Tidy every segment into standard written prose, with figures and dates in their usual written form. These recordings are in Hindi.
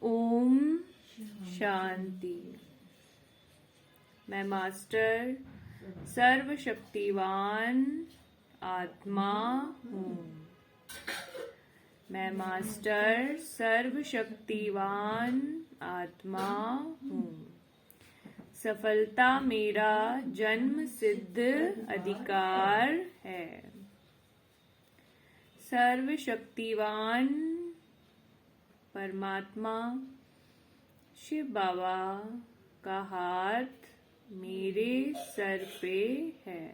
ओम शांति। मैं मास्टर सर्वशक्तिवान आत्मा हूँ। मैं मास्टर सर्वशक्तिवान आत्मा हूँ। सफलता मेरा जन्म सिद्ध अधिकार है। सर्वशक्तिवान परमात्मा शिव बाबा का हाथ मेरे सर पे है।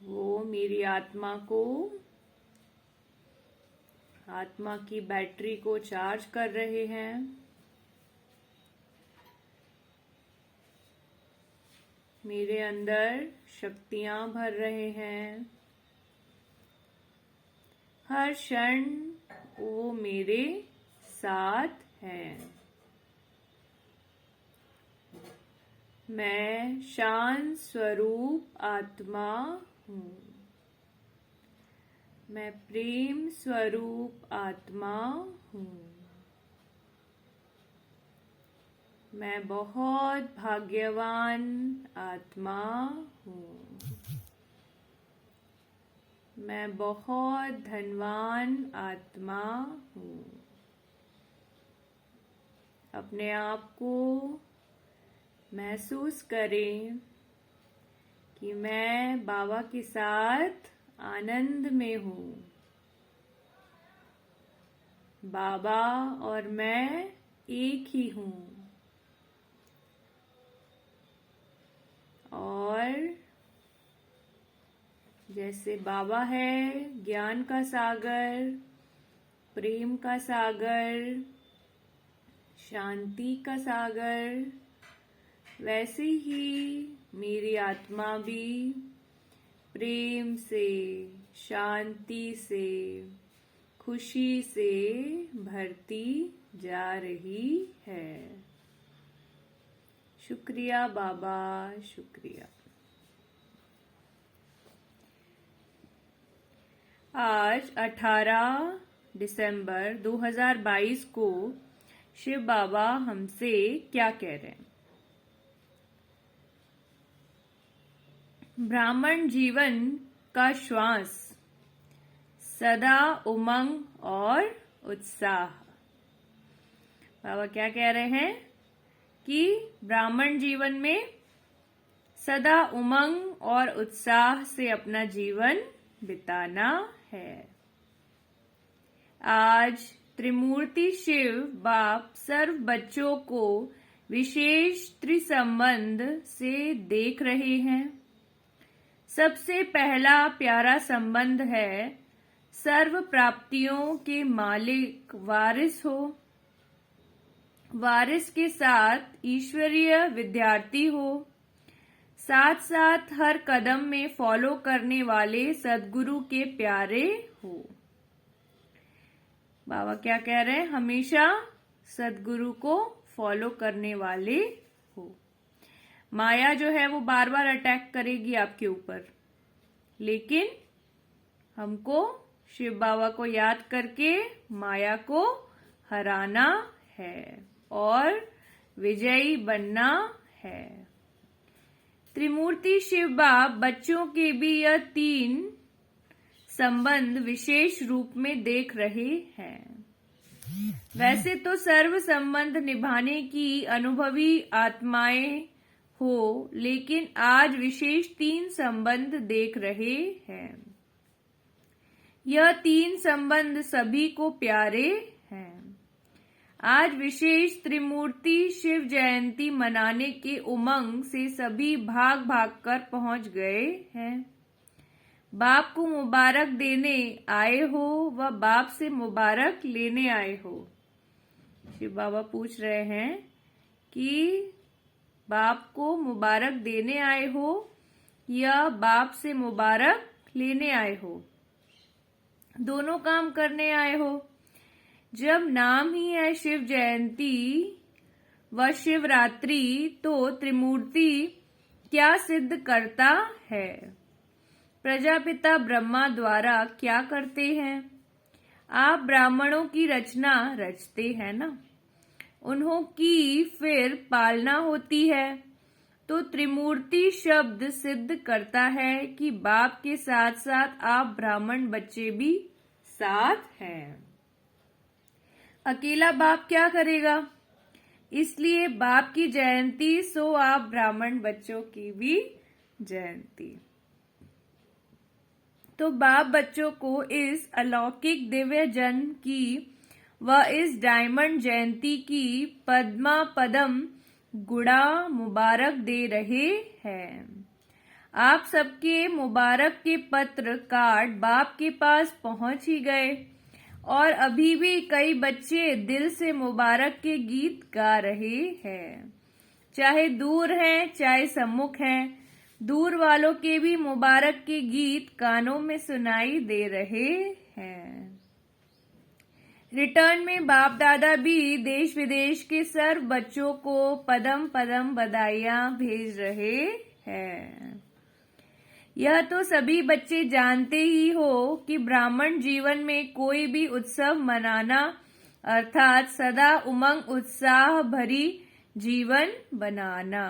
वो मेरी आत्मा की बैटरी को चार्ज कर रहे हैं। मेरे अंदर शक्तियां भर रहे हैं। हर क्षण वो मेरे साथ हैं। मैं शांत स्वरूप आत्मा हूँ। मैं प्रेम स्वरूप आत्मा हूँ। मैं बहुत भाग्यवान आत्मा हूँ। मैं बहुत धनवान आत्मा हूँ। अपने आप को महसूस करें कि मैं बाबा के साथ आनंद में हूँ। बाबा और मैं एक ही हूँ। और जैसे बाबा है ज्ञान का सागर, प्रेम का सागर, शांति का सागर, वैसे ही मेरी आत्मा भी प्रेम से, शांति से, खुशी से भरती जा रही है। शुक्रिया बाबा, शुक्रिया। आज 18 दिसंबर 2022 को शिव बाबा हमसे क्या कह रहे हैं? ब्राह्मण जीवन का श्वास सदा उमंग और उत्साह। बाबा क्या कह रहे हैं कि ब्राह्मण जीवन में सदा उमंग और उत्साह से अपना जीवन बिताना है। आज त्रिमूर्ति शिव बाप सर्व बच्चों को विशेष त्रिसंबंध से देख रहे हैं। सबसे पहला प्यारा संबंध है सर्व प्राप्तियों के मालिक वारिस हो। वारिस के साथ ईश्वरीय विद्यार्थी हो। साथ साथ हर कदम में फॉलो करने वाले सद्गुरु के प्यारे हो। बाबा क्या कह रहे हैं? हमेशा सद्गुरु को फॉलो करने वाले हो। माया जो है वो बार बार अटैक करेगी आपके ऊपर, लेकिन हमको शिव बाबा को याद करके माया को हराना है और विजयी बनना है। त्रिमूर्ति शिव बाप बच्चों के भी यह 3 संबंध विशेष रूप में देख रहे हैं। वैसे तो सर्व संबंध निभाने की अनुभवी आत्माएं हो, लेकिन आज विशेष 3 संबंध देख रहे हैं। यह 3 संबंध सभी को प्यारे हैं। आज विशेष त्रिमूर्ति शिव जयंती मनाने के उमंग से सभी भाग भाग कर पहुंच गए हैं। बाप को मुबारक देने आए हो व बाप से मुबारक लेने आए हो। शिव बाबा पूछ रहे हैं कि बाप को मुबारक देने आए हो या बाप से मुबारक लेने आए हो। दोनों काम करने आए हो। जब नाम ही है शिव जयंती व शिवरात्रि, तो त्रिमूर्ति क्या सिद्ध करता है? प्रजापिता ब्रह्मा द्वारा क्या करते हैं? आप ब्राह्मणों की रचना रचते हैं ना, उन्हों की फिर पालना होती है। तो त्रिमूर्ति शब्द सिद्ध करता है कि बाप के साथ साथ आप ब्राह्मण बच्चे भी साथ हैं। अकेला बाप क्या करेगा? इसलिए बाप की जयंती सो आप ब्राह्मण बच्चों की भी जयंती। तो बाप बच्चों को इस अलौकिक दिव्य जन्म की व इस डायमंड जयंती की पद्मा पदम गुड़ा मुबारक दे रहे हैं। आप सबके मुबारक के पत्र कार्ड बाप के पास पहुंच ही गए और अभी भी कई बच्चे दिल से मुबारक के गीत गा रहे हैं। चाहे दूर हैं चाहे सम्मुख हैं, दूर वालों के भी मुबारक के गीत कानों में सुनाई दे रहे हैं। रिटर्न में बाप दादा भी देश विदेश के सर्व बच्चों को पदम पदम बधाइयां भेज रहे हैं। यह तो सभी बच्चे जानते ही हो कि ब्राह्मण जीवन में कोई भी उत्सव मनाना अर्थात सदा उमंग उत्साह भरी जीवन बनाना।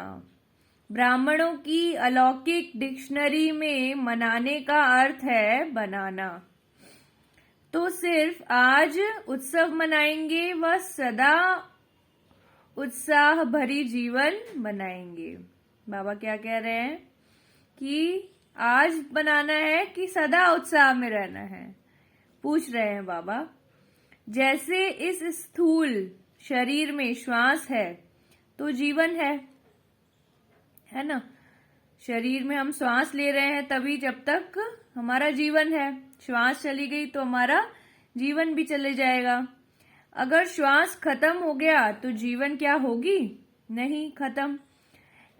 ब्राह्मणों की अलौकिक डिक्शनरी में मनाने का अर्थ है बनाना। तो सिर्फ आज उत्सव मनाएंगे व सदा उत्साह भरी जीवन बनाएंगे। बाबा क्या कह रहे हैं कि आज बनाना है कि सदा उत्साह में रहना है? पूछ रहे हैं बाबा। जैसे इस स्थूल शरीर में श्वास है तो जीवन है ना। शरीर में हम श्वास ले रहे हैं तभी जब तक हमारा जीवन है। श्वास चली गई तो हमारा जीवन भी चले जाएगा। अगर श्वास खत्म हो गया तो जीवन क्या होगी? नहीं, खत्म।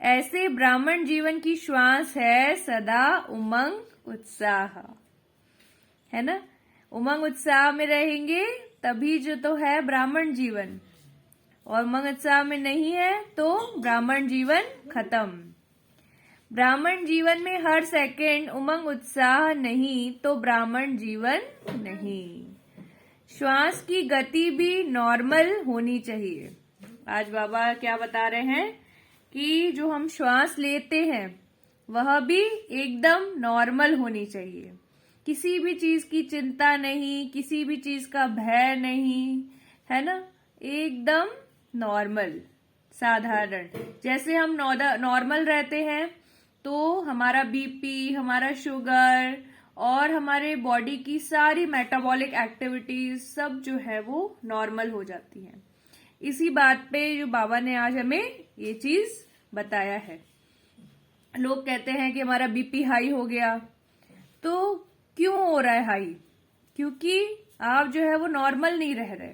ऐसे ब्राह्मण जीवन की श्वास है सदा उमंग उत्साह, है ना। उमंग उत्साह में रहेंगे तभी जो तो है ब्राह्मण जीवन, और उमंग उत्साह में नहीं है तो ब्राह्मण जीवन खत्म। ब्राह्मण जीवन में हर सेकंड उमंग उत्साह नहीं तो ब्राह्मण जीवन नहीं। श्वास की गति भी नॉर्मल होनी चाहिए। आज बाबा क्या बता रहे हैं कि जो हम श्वास लेते हैं वह भी एकदम नॉर्मल होनी चाहिए। किसी भी चीज की चिंता नहीं, किसी भी चीज का भय नहीं, है ना। एकदम नॉर्मल, साधारण। जैसे हम नॉर्मल रहते हैं तो हमारा बीपी, हमारा शुगर और हमारे बॉडी की सारी मेटाबॉलिक एक्टिविटीज सब जो है वो नॉर्मल हो जाती हैं। इसी बात पे जो बाबा ने आज हमें ये चीज बताया है। लोग कहते हैं कि हमारा बीपी हाई हो गया, तो क्यों हो रहा है हाई? क्योंकि आप जो है वो नॉर्मल नहीं रह रहे।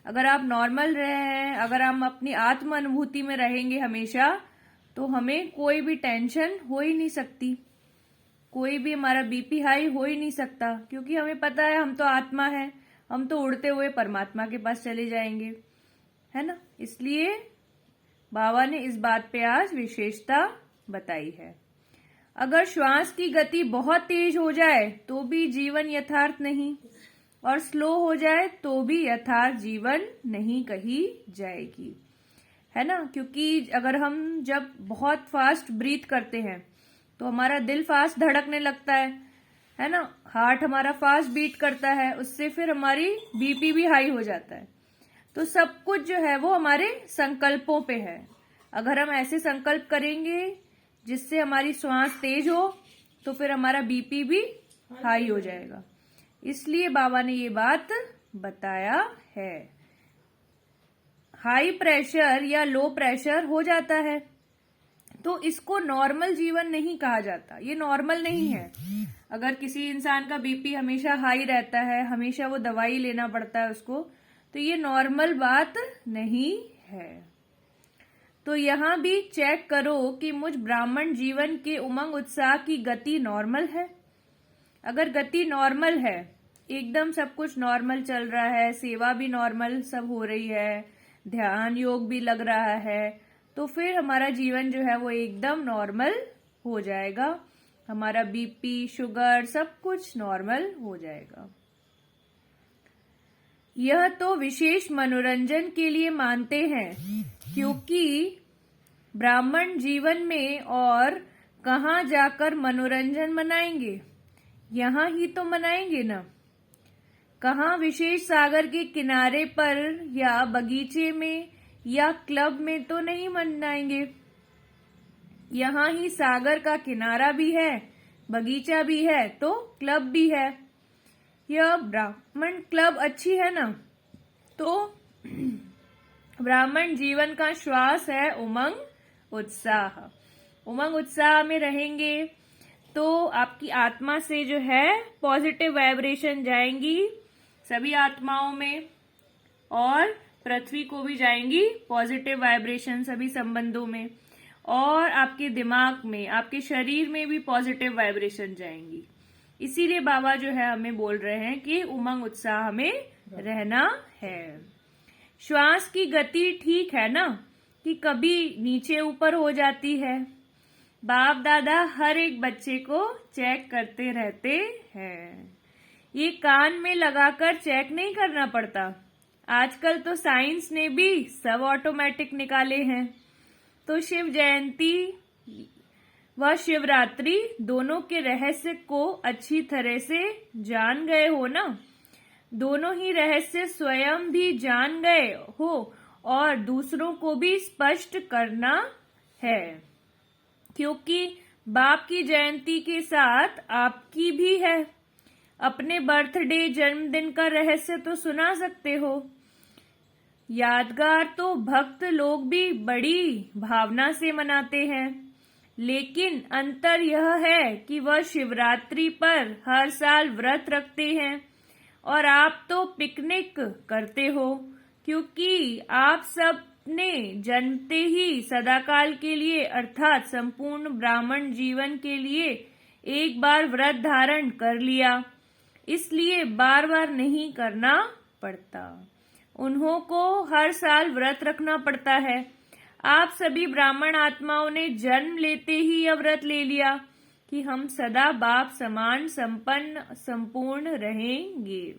अगर आप नॉर्मल रहे हैं, अगर हम अपनी आत्म अनुभूति में रहेंगे हमेशा, तो हमें कोई भी टेंशन हो ही नहीं सकती, कोई भी हमारा बीपी हाई हो ही नहीं सकता, क्योंकि हमें पता है हम तो आत्मा है, हम तो उड़ते हुए परमात्मा के पास चले जाएंगे, है ना। इसलिए बाबा ने इस बात पे आज विशेषता बताई है। अगर श्वास की गति बहुत तेज हो जाए तो भी जीवन यथार्थ नहीं, और स्लो हो जाए तो भी यथार्थ जीवन नहीं कही जाएगी, है ना। क्योंकि अगर हम जब बहुत फास्ट ब्रीथ करते हैं तो हमारा दिल फास्ट धड़कने लगता है ना। हार्ट हमारा फास्ट बीट करता है, उससे फिर हमारी बीपी भी हाई हो जाता है। तो सब कुछ जो है वो हमारे संकल्पों पे है। अगर हम ऐसे संकल्प करेंगे जिससे हमारी श्वास तेज हो तो फिर हमारा बीपी भी हाई हो जाएगा। इसलिए बाबा ने ये बात बताया है। हाई प्रेशर या लो प्रेशर हो जाता है तो इसको नॉर्मल जीवन नहीं कहा जाता, ये नॉर्मल नहीं है। अगर किसी इंसान का बीपी हमेशा हाई रहता है, हमेशा वो दवाई लेना पड़ता है उसको, तो ये नॉर्मल बात नहीं है। तो यहाँ भी चेक करो कि मुझ ब्राह्मण जीवन के उमंग उत्साह की गति नॉर्मल है। अगर गति नॉर्मल है, एकदम सब कुछ नॉर्मल चल रहा है, सेवा भी नॉर्मल सब हो रही है, ध्यान योग भी लग रहा है, तो फिर हमारा जीवन जो है वो एकदम नॉर्मल हो जाएगा। हमारा बीपी, शुगर सब कुछ नॉर्मल हो जाएगा। यह तो विशेष मनोरंजन के लिए मानते हैं, क्योंकि ब्राह्मण जीवन में और कहाँ जाकर मनोरंजन मनाएंगे, यहाँ ही तो मनाएंगे ना। कहाँ विशेष सागर के किनारे पर या बगीचे में या क्लब में तो नहीं मनाएंगे। यहाँ ही सागर का किनारा भी है, बगीचा भी है, तो क्लब भी है। यह ब्राह्मण क्लब अच्छी है ना। तो ब्राह्मण जीवन का श्वास है उमंग उत्साह। उमंग उत्साह में रहेंगे तो आपकी आत्मा से जो है पॉजिटिव वाइब्रेशन जाएंगी सभी आत्माओं में, और पृथ्वी को भी जाएंगी पॉजिटिव वाइब्रेशन सभी संबंधों में, और आपके दिमाग में, आपके शरीर में भी पॉजिटिव वाइब्रेशन जाएंगी। इसीलिए बाबा जो है हमें बोल रहे हैं कि उमंग उत्साह में रहना है। श्वास की गति ठीक है ना, कि कभी नीचे ऊपर हो जाती है। बाप दादा हर एक बच्चे को चेक करते रहते हैं। ये कान में लगाकर चेक नहीं करना पड़ता। आजकल तो साइंस ने भी सब ऑटोमेटिक निकाले हैं। तो शिव जयंती व शिवरात्रि दोनों के रहस्य को अच्छी तरह से जान गए हो ना। दोनों ही रहस्य स्वयं भी जान गए हो और दूसरों को भी स्पष्ट करना है, क्योंकि बाप की जयंती के साथ आपकी भी है। अपने बर्थडे जन्मदिन का रहस्य तो सुना सकते हो। यादगार तो भक्त लोग भी बड़ी भावना से मनाते हैं, लेकिन अंतर यह है कि वह शिवरात्रि पर हर साल व्रत रखते हैं और आप तो पिकनिक करते हो, क्योंकि आप सब ने जन्मते ही सदाकाल के लिए अर्थात संपूर्ण ब्राह्मण जीवन के लिए एक बार व्रत धारण कर लिया, इसलिए बार बार नहीं करना पड़ता। उन्हों को हर साल व्रत रखना पड़ता है। आप सभी ब्राह्मण आत्माओं ने जन्म लेते ही यह व्रत ले लिया कि हम सदा बाप समान संपन्न संपूर्ण रहेंगे।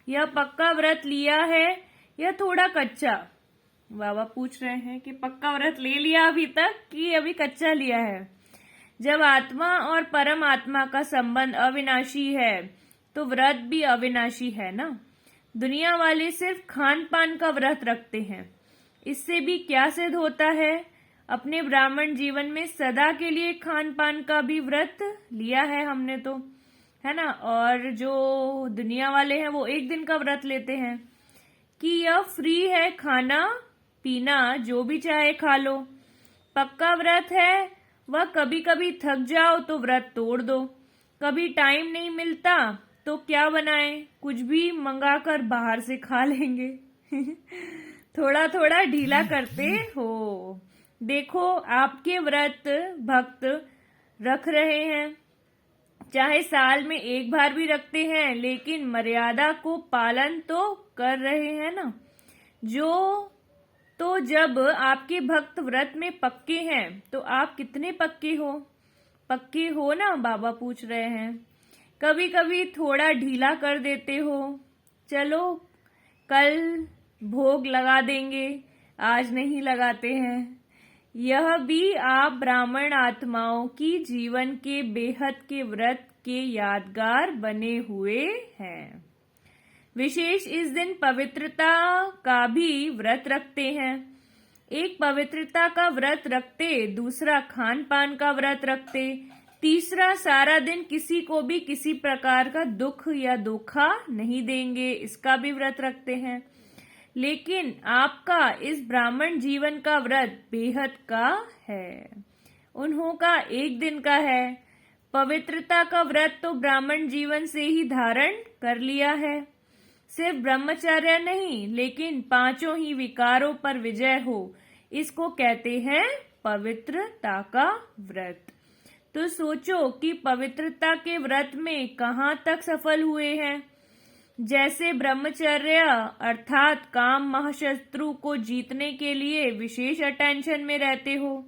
यह पक्का व्रत लिया है या थोड़ा कच्चा? बाबा पूछ रहे हैं कि पक्का व्रत ले लिया अभी तक कि अभी कच्चा लिया है। जब आत्मा और परम आत्मा का संबंध अविनाशी है तो व्रत भी अविनाशी है ना। दुनिया वाले सिर्फ खान पान का व्रत रखते हैं। इससे भी क्या सिद्ध होता है? अपने ब्राह्मण जीवन में सदा के लिए खान पान का भी व्रत लिया है हमने तो, है ना। और जो दुनिया वाले हैं वो एक दिन का व्रत लेते हैं कि यह फ्री है, खाना पीना जो भी चाहे खा लो। पक्का व्रत है वह कभी कभी थक जाओ तो व्रत तोड़ दो, कभी टाइम नहीं मिलता तो क्या बनाएं, कुछ भी मंगाकर बाहर से खा लेंगे। थोड़ा थोड़ा ढीला करते हो। देखो आपके व्रत भक्त रख रहे हैं, चाहे साल में एक बार भी रखते हैं, लेकिन मर्यादा को पालन तो कर रहे हैं ना। तो जब आपके भक्त व्रत में पक्के हैं तो आप कितने पक्के हो? पक्के हो ना, बाबा पूछ रहे हैं। कभी कभी थोड़ा ढीला कर देते हो, चलो कल भोग लगा देंगे, आज नहीं लगाते हैं। यह भी आप ब्राह्मण आत्माओं की जीवन के बेहद के व्रत के यादगार बने हुए हैं। विशेष इस दिन पवित्रता का भी व्रत रखते हैं। एक पवित्रता का व्रत रखते, दूसरा खान पान का व्रत रखते, तीसरा सारा दिन किसी को भी किसी प्रकार का दुख या धोखा नहीं देंगे, इसका भी व्रत रखते हैं। लेकिन आपका इस ब्राह्मण जीवन का व्रत बेहद का है, उन्हों का एक दिन का है। पवित्रता का व्रत तो ब्राह्मण जीवन से ही धारण कर लिया है। सिर्फ ब्रह्मचर्य नहीं, लेकिन पांचों ही विकारों पर विजय हो, इसको कहते हैं पवित्रता का व्रत। तो सोचो कि पवित्रता के व्रत में कहाँ तक सफल हुए हैं। जैसे ब्रह्मचर्य अर्थात काम महाशत्रु को जीतने के लिए विशेष अटेंशन में रहते हो,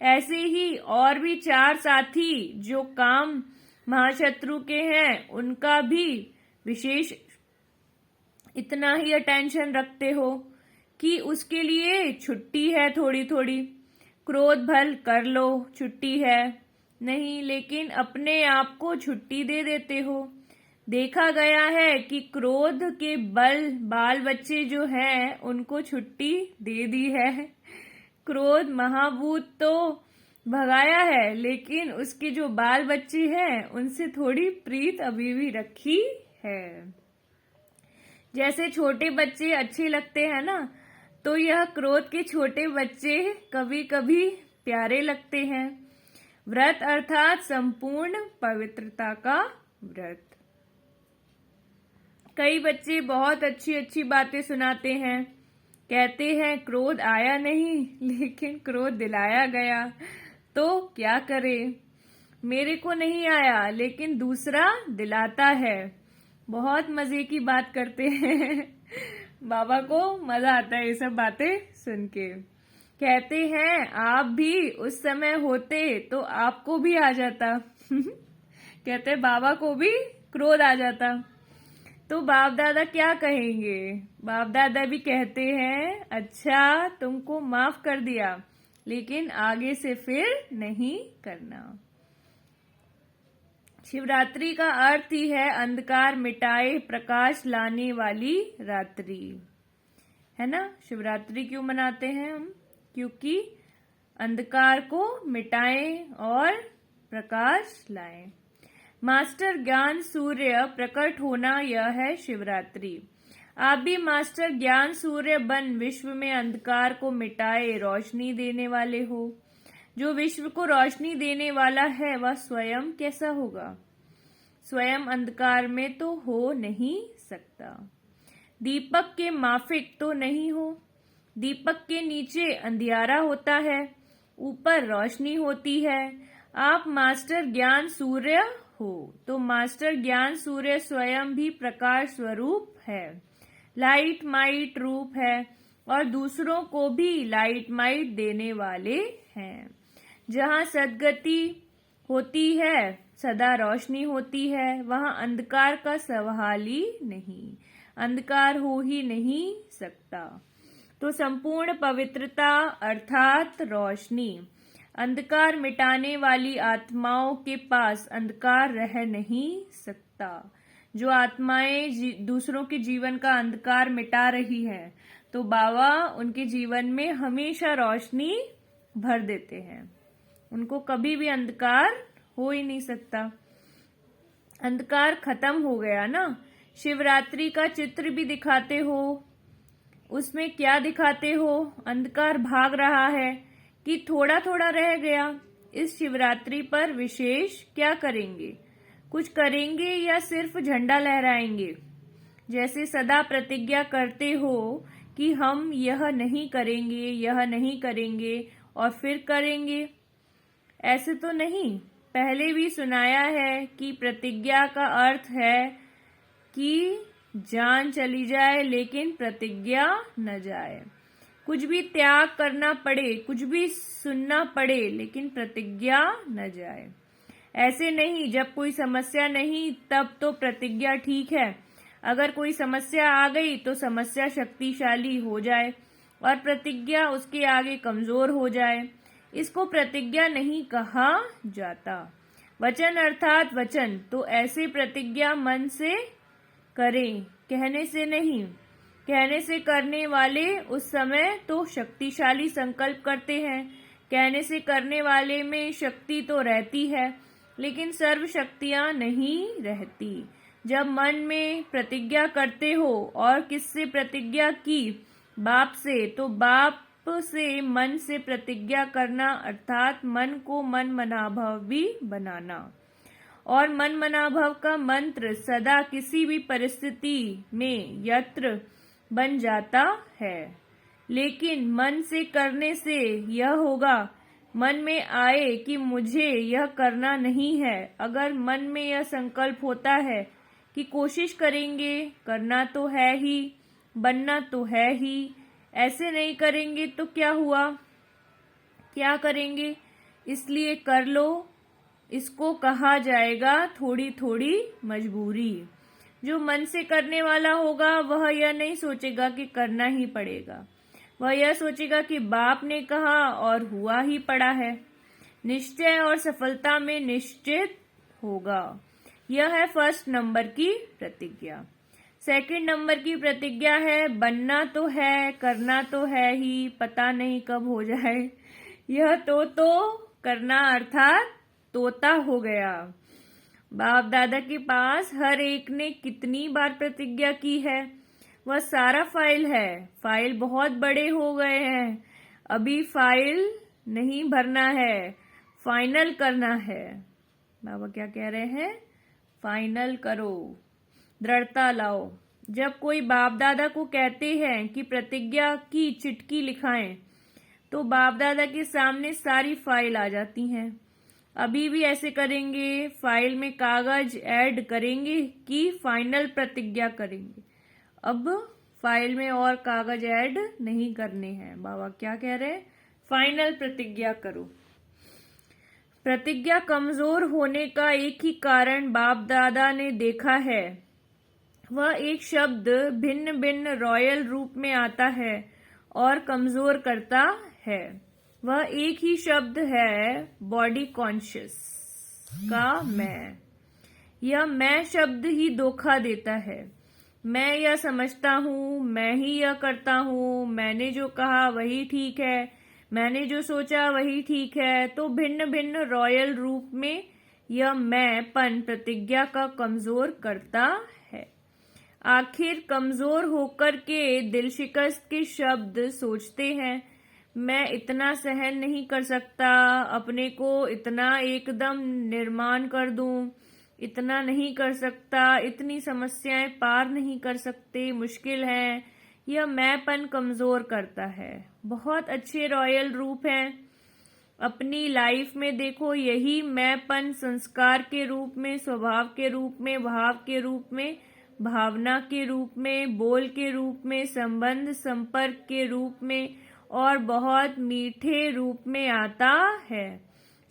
ऐसे ही और भी 4 साथी जो काम महाशत्रु के हैं उनका भी विशेष इतना ही अटेंशन रखते हो कि उसके लिए छुट्टी है थोड़ी थोड़ी, क्रोध भल कर लो, छुट्टी है नहीं, लेकिन अपने आप को छुट्टी दे देते हो। देखा गया है कि क्रोध के बाल बच्चे जो हैं उनको छुट्टी दे दी है। क्रोध महाभूत तो भगाया है, लेकिन उसके जो बाल बच्चे हैं उनसे थोड़ी प्रीत अभी भी रखी है। जैसे छोटे बच्चे अच्छे लगते हैं ना, तो यह क्रोध के छोटे बच्चे कभी कभी प्यारे लगते हैं। व्रत अर्थात संपूर्ण पवित्रता का व्रत। कई बच्चे बहुत अच्छी अच्छी बातें सुनाते हैं, कहते हैं क्रोध आया नहीं लेकिन क्रोध दिलाया गया, तो क्या करे, मेरे को नहीं आया लेकिन दूसरा दिलाता है। बहुत मजे की बात करते हैं। बाबा को मजा आता है ये सब बातें सुन के। कहते हैं आप भी उस समय होते तो आपको भी आ जाता। कहते हैं बाबा को भी क्रोध आ जाता, तो बाप दादा क्या कहेंगे? बाप दादा भी कहते हैं अच्छा तुमको माफ कर दिया, लेकिन आगे से फिर नहीं करना। शिवरात्रि का अर्थ ही है अंधकार मिटाए प्रकाश लाने वाली रात्रि, है ना। शिवरात्रि क्यों मनाते हैं हम? क्योंकि अंधकार को मिटाएं और प्रकाश लाएं। मास्टर ज्ञान सूर्य प्रकट होना, यह है शिवरात्रि। आप भी मास्टर ज्ञान सूर्य बन विश्व में अंधकार को मिटाए रोशनी देने वाले हो। जो विश्व को रोशनी देने वाला है वह स्वयं कैसा होगा? स्वयं अंधकार में तो हो नहीं सकता। दीपक के माफिक तो नहीं हो। दीपक के नीचे अंधियारा होता है, ऊपर रोशनी होती है। आप मास्टर ज्ञान सूर्य हो, तो मास्टर ज्ञान सूर्य स्वयं भी प्रकाश स्वरूप है, लाइट माइट रूप है, और दूसरों को भी लाइट माइट देने वाले हैं। जहाँ सद्गति होती है, सदा रोशनी होती है, वहाँ अंधकार का सवाल ही नहीं, अंधकार हो ही नहीं सकता। तो संपूर्ण पवित्रता अर्थात रोशनी, अंधकार मिटाने वाली आत्माओं के पास अंधकार रह नहीं सकता। जो आत्माएं दूसरों के जीवन का अंधकार मिटा रही हैं, तो बाबा उनके जीवन में हमेशा रोशनी भर देते हैं। उनको कभी भी अंधकार हो ही नहीं सकता। अंधकार खत्म हो गया ना। शिवरात्रि का चित्र भी दिखाते हो, उसमें क्या दिखाते हो? अंधकार भाग रहा है कि थोड़ा थोड़ा रह गया। इस शिवरात्रि पर विशेष क्या करेंगे? कुछ करेंगे या सिर्फ झंडा लहराएंगे? जैसे सदा प्रतिज्ञा करते हो कि हम यह नहीं करेंगे, यह नहीं करेंगे, और फिर करेंगे, ऐसे तो नहीं। पहले भी सुनाया है कि प्रतिज्ञा का अर्थ है कि जान चली जाए लेकिन प्रतिज्ञा न जाए। कुछ भी त्याग करना पड़े, कुछ भी सुनना पड़े, लेकिन प्रतिज्ञा न जाए। ऐसे नहीं जब कोई समस्या नहीं तब तो प्रतिज्ञा ठीक है, अगर कोई समस्या आ गई तो समस्या शक्तिशाली हो जाए और प्रतिज्ञा उसके आगे कमजोर हो जाए, इसको प्रतिज्ञा नहीं कहा जाता। वचन अर्थात वचन, तो ऐसे प्रतिज्ञा मन से करें, कहने से नहीं। कहने से करने वाले उस समय तो शक्तिशाली संकल्प करते हैं, कहने से करने वाले में शक्ति तो रहती है, लेकिन सर्व शक्तियां नहीं रहती। जब मन में प्रतिज्ञा करते हो, और किससे प्रतिज्ञा की? बाप से, तो बाप से मन से प्रतिज्ञा करना अर्थात मन को मन मनाभव भी बनाना। और मन मनाभव का मंत्र सदा किसी भी परिस्थिति में यत्र बन जाता है। लेकिन मन से करने से यह होगा, मन में आए कि मुझे यह करना नहीं है। अगर मन में यह संकल्प होता है कि कोशिश करेंगे, करना तो है ही, बनना तो है ही, ऐसे नहीं करेंगे तो क्या हुआ? क्या करेंगे? इसलिए कर लो। इसको कहा जाएगा थोड़ी थोड़ी मजबूरी। जो मन से करने वाला होगा वह यह नहीं सोचेगा कि करना ही पड़ेगा, वह यह सोचेगा कि बाप ने कहा और हुआ ही पड़ा है। निश्चय और सफलता में निश्चित होगा। यह है फर्स्ट नंबर की प्रतिज्ञा। सेकंड नंबर की प्रतिज्ञा है बनना तो है, करना तो है ही, पता नहीं कब हो जाए। यह तो करना अर्थात तोता हो गया। बाप दादा के पास हर एक ने कितनी बार प्रतिज्ञा की है, वह सारा फाइल है। फाइल बहुत बड़े हो गए हैं, अभी फाइल नहीं भरना है, फाइनल करना है। बाबा क्या कह रहे हैं? फाइनल करो, दृढ़ता लाओ। जब कोई बाप दादा को कहते हैं कि प्रतिज्ञा की चिट्ठी लिखाएं, तो बाप दादा के सामने सारी फाइल आ जाती हैं। अभी भी ऐसे करेंगे, फाइल में कागज ऐड करेंगे कि फाइनल प्रतिज्ञा करेंगे। अब फाइल में और कागज ऐड नहीं करने हैं। बाबा क्या कह रहे हैं? फाइनल प्रतिज्ञा करो। प्रतिज्ञा कमजोर होने का एक ही कारण बाप दादा ने देखा है, वह एक शब्द भिन्न भिन्न रॉयल रूप में आता है और कमजोर करता है। वह एक ही शब्द है बॉडी कॉन्शियस का मैं। यह मैं शब्द ही धोखा देता है। मैं यह समझता हूँ, मैं ही यह करता हूँ, मैंने जो कहा वही ठीक है, मैंने जो सोचा वही ठीक है। तो भिन्न भिन्न रॉयल रूप में यह मैंपन प्रतिज्ञा का कमजोर करता है। आखिर कमजोर होकर के दिल शिकस्त के शब्द सोचते हैं, मैं इतना सहन नहीं कर सकता, अपने को इतना एकदम निर्माण कर दूं, इतना नहीं कर सकता, इतनी समस्याएं पार नहीं कर सकते, मुश्किल है। यह मैंपन कमजोर करता है। बहुत अच्छे रॉयल रूप हैं। अपनी लाइफ में देखो, यही मैंपन संस्कार के रूप में, स्वभाव के रूप में, भाव के रूप में, भावना के रूप में, बोल के रूप में, संबंध संपर्क के रूप में और बहुत मीठे रूप में आता है।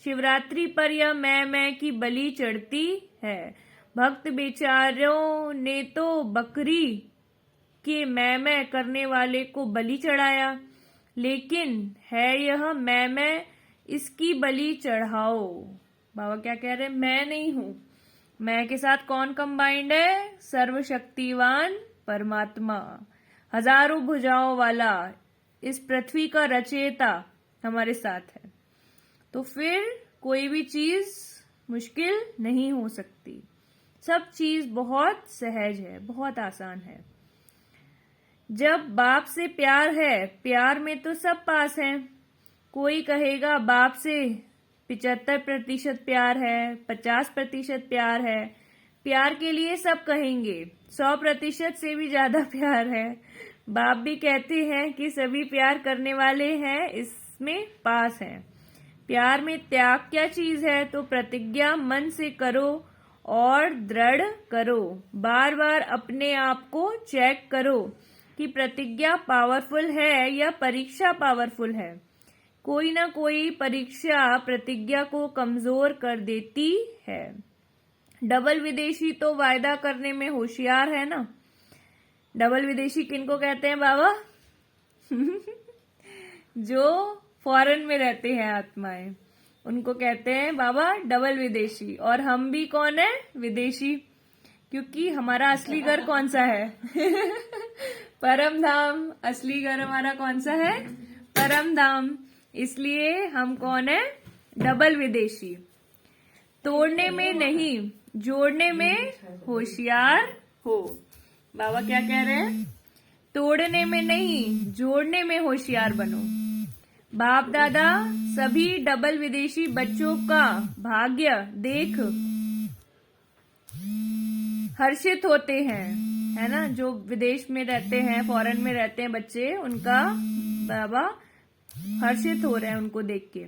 शिवरात्रि पर यह मैं की बलि चढ़ती है। भक्त बेचारों ने तो बकरी के मैं करने वाले को बलि चढ़ाया, लेकिन है यह मैं, इसकी बलि चढ़ाओ। बाबा क्या कह रहे हैं? मैं नहीं हूं। मैं के साथ कौन कंबाइंड है? सर्वशक्तिवान परमात्मा, हजारों भुजाओं वाला, इस पृथ्वी का रचयिता हमारे साथ है। तो फिर कोई भी चीज मुश्किल नहीं हो सकती। सब चीज बहुत सहज है, बहुत आसान है। जब बाप से प्यार है, प्यार में तो सब पास हैं। कोई कहेगा बाप से 75% प्यार है, 50% प्यार है। प्यार के लिए सब कहेंगे 100% से भी ज्यादा प्यार है। बाप भी कहते हैं कि सभी प्यार करने वाले हैं, इसमें पास हैं। प्यार में त्याग क्या चीज है? तो प्रतिज्ञा मन से करो और दृढ़ करो। बार बार अपने आप को चेक करो कि प्रतिज्ञा पावरफुल है या परीक्षा पावरफुल है। कोई ना कोई परीक्षा प्रतिज्ञा को कमजोर कर देती है। डबल विदेशी तो वायदा करने में होशियार है ना। डबल विदेशी किनको कहते हैं बाबा? जो फॉरेन में रहते हैं आत्माएं, उनको कहते हैं बाबा डबल विदेशी। और हम भी कौन है? विदेशी, क्योंकि हमारा असली घर कौन सा है? परम धाम। असली घर हमारा कौन सा है? परम धाम। इसलिए हम कौन है? डबल विदेशी। तोड़ने में नहीं, जोड़ने में होशियार हो। बाबा क्या कह रहे हैं? तोड़ने में नहीं, जोड़ने में होशियार बनो। बाप दादा सभी डबल विदेशी बच्चों का भाग्य देख हर्षित होते हैं, है ना। जो विदेश में रहते हैं, फॉरेन में रहते हैं बच्चे, उनका बाबा हर्षित हो रहे हैं उनको देख के।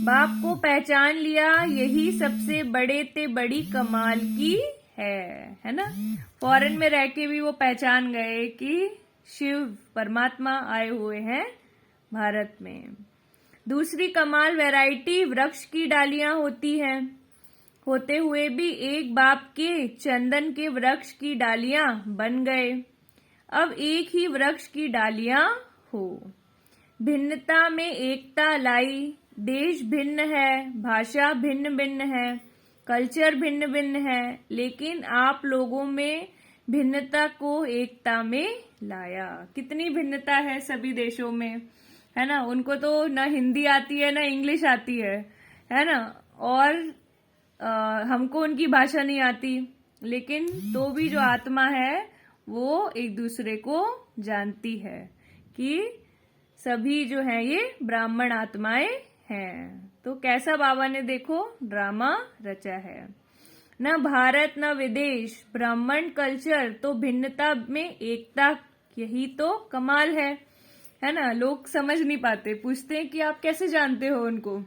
बाप को पहचान लिया, यही सबसे बड़े ते बड़ी कमाल की है ना। फॉरेन में रह के भी वो पहचान गए कि शिव परमात्मा आए हुए हैं भारत में। दूसरी कमाल वैरायटी वृक्ष की डालियां होती हैं। होते हुए भी एक बाप के चंदन के वृक्ष की डालियां बन गए। अब एक ही वृक्ष की डालियां हो। भिन्नता में एकता लाई। देश भिन्न है, भाषा भिन्न भिन्न है, कल्चर भिन्न भिन्न है, लेकिन आप लोगों में भिन्नता को एकता में लाया। कितनी भिन्नता है सभी देशों में, है ना। उनको तो ना हिंदी आती है ना इंग्लिश आती है ना। और हमको उनकी भाषा नहीं आती, लेकिन तो भी जो आत्मा है वो एक दूसरे को जानती है कि सभी जो है ये ब्राह्मण आत्माएं हैं। तो कैसा बाबा ने देखो ड्रामा रचा है। न भारत न विदेश, ब्राह्मण कल्चर तो भिन्नता में एकता, यही तो कमाल है ना। लोग समझ नहीं पाते, पूछते हैं कि आप कैसे जानते हो उनको,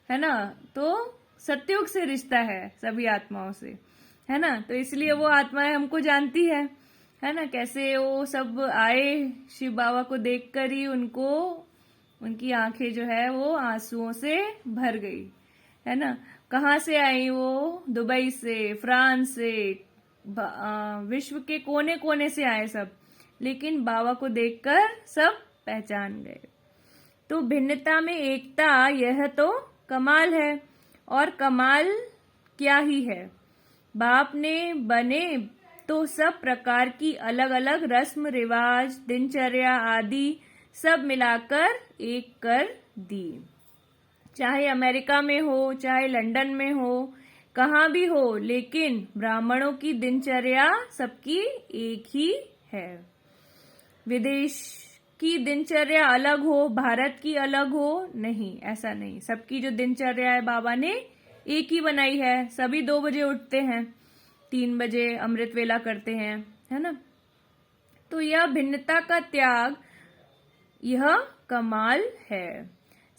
है ना। तो सत्युग से रिश्ता है सभी आत्माओं से, है ना। तो इसलिए वो आत्माएं हमको जानती है ना। कैसे वो सब आए शिव बाबा को देखकर ही उनको, उनकी आंखें जो है वो आंसुओं से भर गई, है ना। कहाँ से आई वो? दुबई से, फ्रांस से, विश्व के कोने कोने से आए सब, लेकिन बाबा को देखकर सब पहचान गए। तो भिन्नता में एकता, यह तो कमाल है। और कमाल क्या ही है, बाप ने बने तो सब प्रकार की अलग अलग रस्म रिवाज, दिनचर्या आदि सब मिलाकर एक कर दी। चाहे अमेरिका में हो, चाहे लंदन में हो, कहाँ भी हो, लेकिन ब्राह्मणों की दिनचर्या सबकी एक ही है। विदेश की दिनचर्या अलग हो, भारत की अलग हो, नहीं, ऐसा नहीं। सबकी जो दिनचर्या है बाबा ने एक ही बनाई है। सभी 2 बजे उठते हैं, 3 बजे अमृत वेला करते हैं, है ना। तो यह भिन्नता का त्याग, यह कमाल है।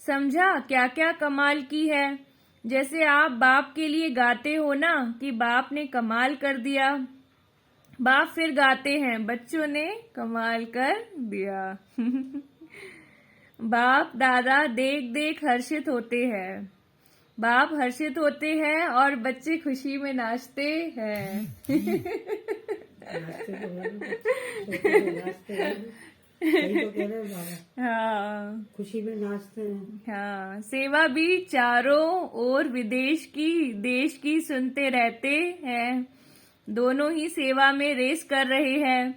समझा क्या क्या कमाल की है। जैसे आप बाप के लिए गाते हो ना कि बाप ने कमाल कर दिया, बाप फिर गाते हैं बच्चों ने कमाल कर दिया। बाप दादा देख देख हर्षित होते हैं, बाप हर्षित होते हैं और बच्चे खुशी में नाचते हैं। हाँ, खुशी में नाचते हैं। हाँ, सेवा भी चारों ओर विदेश की देश की सुनते रहते हैं। दोनों ही सेवा में रेस कर रहे हैं।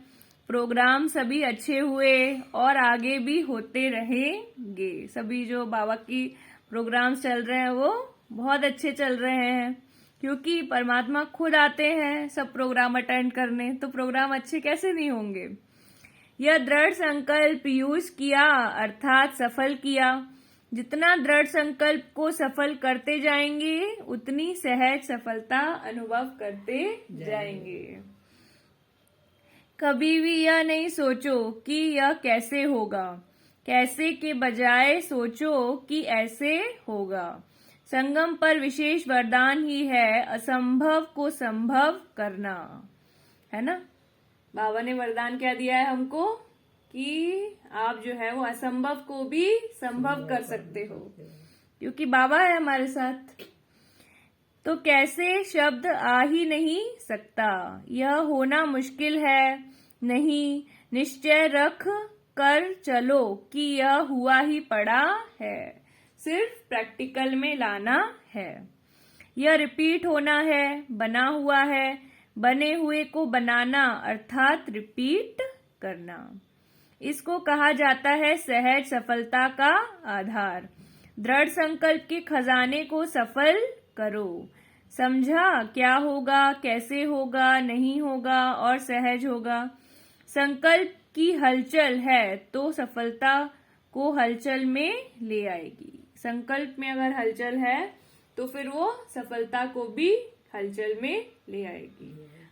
प्रोग्राम सभी अच्छे हुए और आगे भी होते रहेंगे। सभी जो बाबा की प्रोग्राम्स चल रहे हैं वो बहुत अच्छे चल रहे हैं, क्योंकि परमात्मा खुद आते हैं सब प्रोग्राम अटेंड करने, तो प्रोग्राम अच्छे कैसे नहीं होंगे। यह दृढ़ संकल्प यूज किया अर्थात सफल किया। जितना दृढ़ संकल्प को सफल करते जाएंगे उतनी सहज सफलता अनुभव करते जाएंगे। कभी भी यह नहीं सोचो कि यह कैसे होगा, कैसे के बजाय सोचो कि ऐसे होगा। संगम पर विशेष वरदान ही है असंभव को संभव करना, है ना। बाबा ने वरदान क्या दिया है हमको कि आप जो है वो असंभव को भी संभव कर सकते हो, क्योंकि बाबा है हमारे साथ। तो कैसे शब्द आ ही नहीं सकता, यह होना मुश्किल है नहीं। निश्चय रख कर चलो कि यह हुआ ही पड़ा है, सिर्फ प्रैक्टिकल में लाना है। यह रिपीट होना है, बना हुआ है। बने हुए को बनाना अर्थात रिपीट करना, इसको कहा जाता है सहज सफलता का आधार। दृढ़ संकल्प के खजाने को सफल करो। समझा क्या होगा, कैसे होगा, नहीं होगा और सहज होगा। संकल्प की हलचल है तो सफलता को हलचल में ले आएगी। संकल्प में अगर हलचल है तो फिर वो सफलता को भी हलचल में ले आएगी।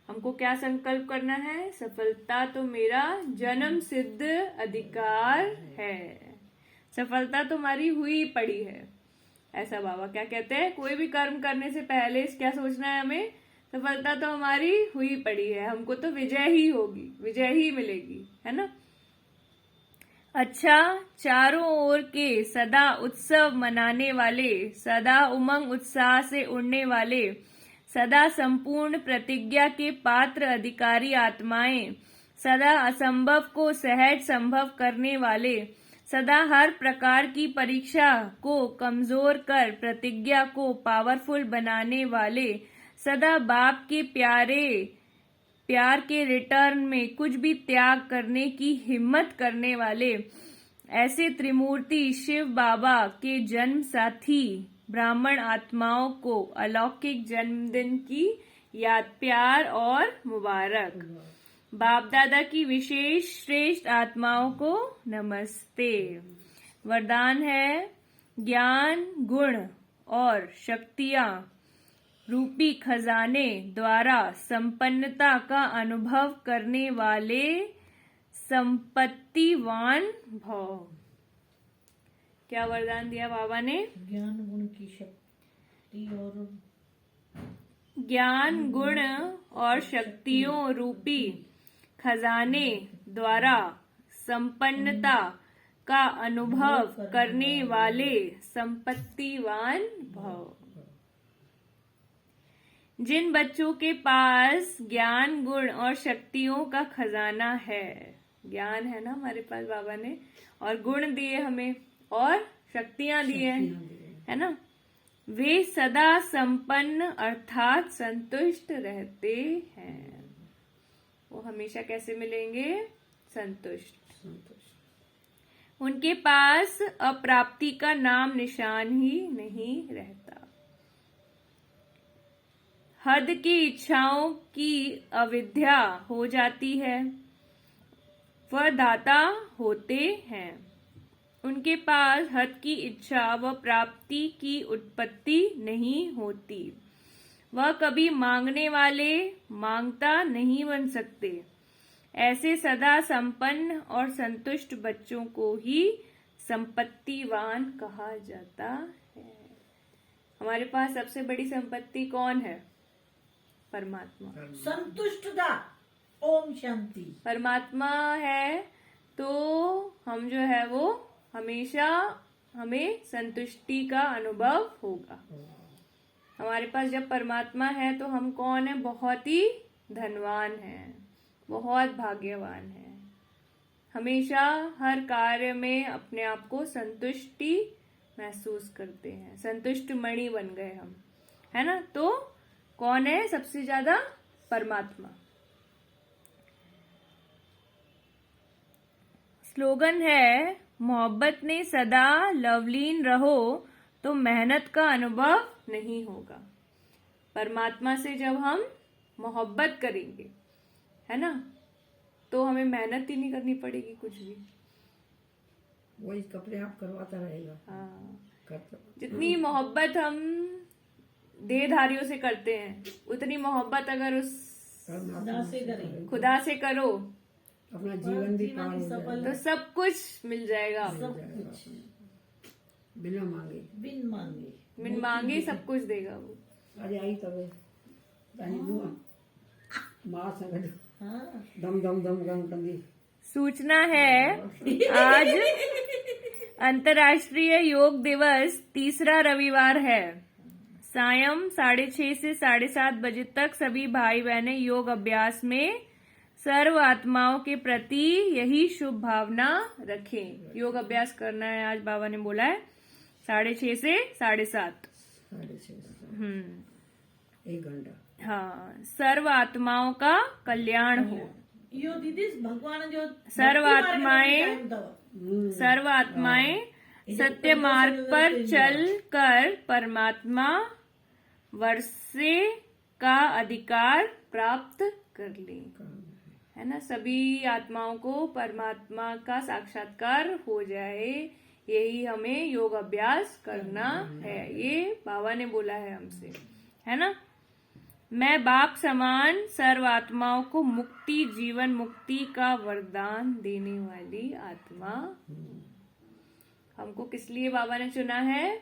हमको क्या संकल्प करना है? सफलता तो मेरा जन्म सिद्ध अधिकार है। सफलता तो हमारी हुई पड़ी है, ऐसा बाबा क्या कहते हैं। कोई भी कर्म करने से पहले क्या सोचना है हमें? सफलता तो हमारी हुई पड़ी है, हमको तो विजय ही होगी, विजय ही मिलेगी, है ना। अच्छा, चारों ओर के सदा उत्सव मनाने वाले, सदा उमंग उत्साह से उड़ने वाले, सदा संपूर्ण प्रतिज्ञा के पात्र अधिकारी आत्माएं, सदा असंभव को सहज संभव करने वाले, सदा हर प्रकार की परीक्षा को कमजोर कर प्रतिज्ञा को पावरफुल बनाने वाले, सदा बाप के प्यार के रिटर्न में कुछ भी त्याग करने की हिम्मत करने वाले, ऐसे त्रिमूर्ति शिव बाबा के जन्म साथी ब्राह्मण आत्माओं को अलौकिक जन्मदिन की याद, प्यार और मुबारक। बाप दादा की विशेष श्रेष्ठ आत्माओं को नमस्ते। वरदान है ज्ञान, गुण और शक्तियां रूपी खजाने द्वारा संपन्नता का अनुभव करने वाले संपत्तिवान भव। क्या वरदान दिया बाबा ने? ज्ञान गुण की शक्ति और ज्ञान, गुण और शक्तियों रूपी खजाने द्वारा संपन्नता का अनुभव करने वाले संपत्तिवान भव। जिन बच्चों के पास ज्ञान, गुण और शक्तियों का खजाना है, ज्ञान है ना हमारे पास बाबा ने, और गुण दिए हमें और शक्तियां दी है ना, वे सदा संपन्न अर्थात संतुष्ट रहते हैं। वो हमेशा कैसे मिलेंगे? संतुष्ट। उनके पास अप्राप्ति का नाम निशान ही नहीं रहता। हद की इच्छाओं की अविद्या हो जाती है, वह दाता होते हैं। उनके पास हद की इच्छा व प्राप्ति की उत्पत्ति नहीं होती। वह कभी मांगने वाले मांगता नहीं बन सकते। ऐसे सदा संपन्न और संतुष्ट बच्चों को ही संपत्तिवान कहा जाता है। हमारे पास सबसे बड़ी संपत्ति कौन है? परमात्मा। संतुष्टता। ओम शांति। परमात्मा है तो हम जो है वो हमेशा हमें संतुष्टि का अनुभव होगा। हमारे पास जब परमात्मा है तो हम कौन है? बहुत ही धनवान हैं, बहुत भाग्यवान हैं। हमेशा हर कार्य में अपने आप को संतुष्टि महसूस करते हैं, संतुष्ट मणि बन गए हम, है ना। तो कौन है सबसे ज्यादा? परमात्मा। स्लोगन है मोहब्बत में सदा लवलीन रहो तो मेहनत का अनुभव नहीं होगा। परमात्मा से जब हम मोहब्बत करेंगे, है ना, तो हमें मेहनत ही नहीं करनी पड़ेगी कुछ भी। वही अपने आप करवाता रहेगा। हाँ, करता। जितनी मोहब्बत हम देहधारियों से करते हैं, उतनी मोहब्बत अगर उस खुदा से करो अपना जीवन भी पार हो जाएगा। तो सब कुछ मिल जाएगा। बिना मांगे। बिन मांगे सब कुछ देगा वो। अरे आई तबे माँ संग दम दम दम गम कंदी। सूचना है आज अंतर्राष्ट्रीय योग दिवस, तीसरा रविवार है। सायं 6:30 से 7:30 बजे तक सभी भाई बहनें योग अभ्यास में सर्व आत्माओं के प्रति यही शुभ भावना रखें। योग अभ्यास करना है आज बाबा ने बोला है 6:30 से 7:30। 1 घंटा। हाँ, सर्व आत्माओं का कल्याण हो। यो दीदी भगवान जो सर्व आत्माएं सत्य मार्ग पर चल कर परमात्मा वर्षे का अधिकार प्राप्त कर ले, है ना। सभी आत्माओं को परमात्मा का साक्षात्कार हो जाए, यही हमें योग अभ्यास करना है। ये बाबा ने बोला है हमसे, है ना। मैं बाप समान सर्व आत्माओं को मुक्ति, जीवन मुक्ति का वरदान देने वाली आत्मा हूँ। हमको किस लिए बाबा ने चुना है?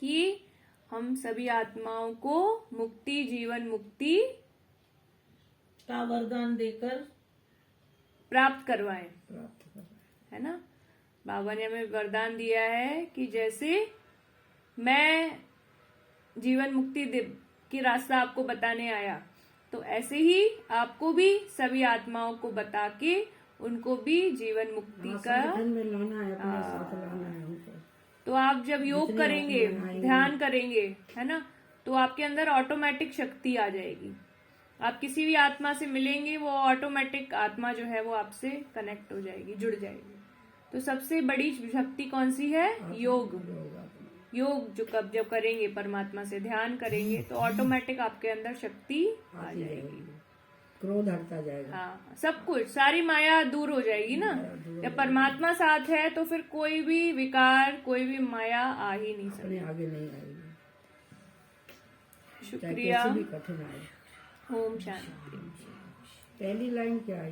कि हम सभी आत्माओं को मुक्ति, जीवन मुक्ति का वरदान देकर प्राप्त करवाएं, है ना। बाबा ने हमें वरदान दिया है कि जैसे मैं जीवन मुक्ति कि रास्ता आपको बताने आया, तो ऐसे ही आपको भी सभी आत्माओं को बता के उनको भी जीवन मुक्ति का संगठन में लाना है, अपने साथ लाना है उनको। तो आप जब योग जितनी करेंगे, आत्माएं आएंगी, ध्यान करेंगे, है ना, तो आपके अंदर ऑटोमेटिक शक्ति आ जाएगी। आप किसी भी आत्मा से मिलेंगे, वो ऑटोमेटिक आत्मा जो है वो आपसे कनेक्ट हो जाएगी, जुड़ जाएगी। तो सबसे बड़ी शक्ति कौन सी है? योग। योग जो जब करेंगे, परमात्मा से ध्यान करेंगे, तो ऑटोमेटिक आपके अंदर शक्ति आ जाएगी, क्रोध हटता जाएगा। हाँ, सब कुछ, सारी माया दूर हो जाएगी ना। जब परमात्मा साथ है तो फिर कोई भी विकार, कोई भी माया आ ही नहीं सकती, अपने आगे नहीं आएगी, शुक्रिया। कैसे भी कठिन आए। ओम शांति। पहली लाइन क्या है?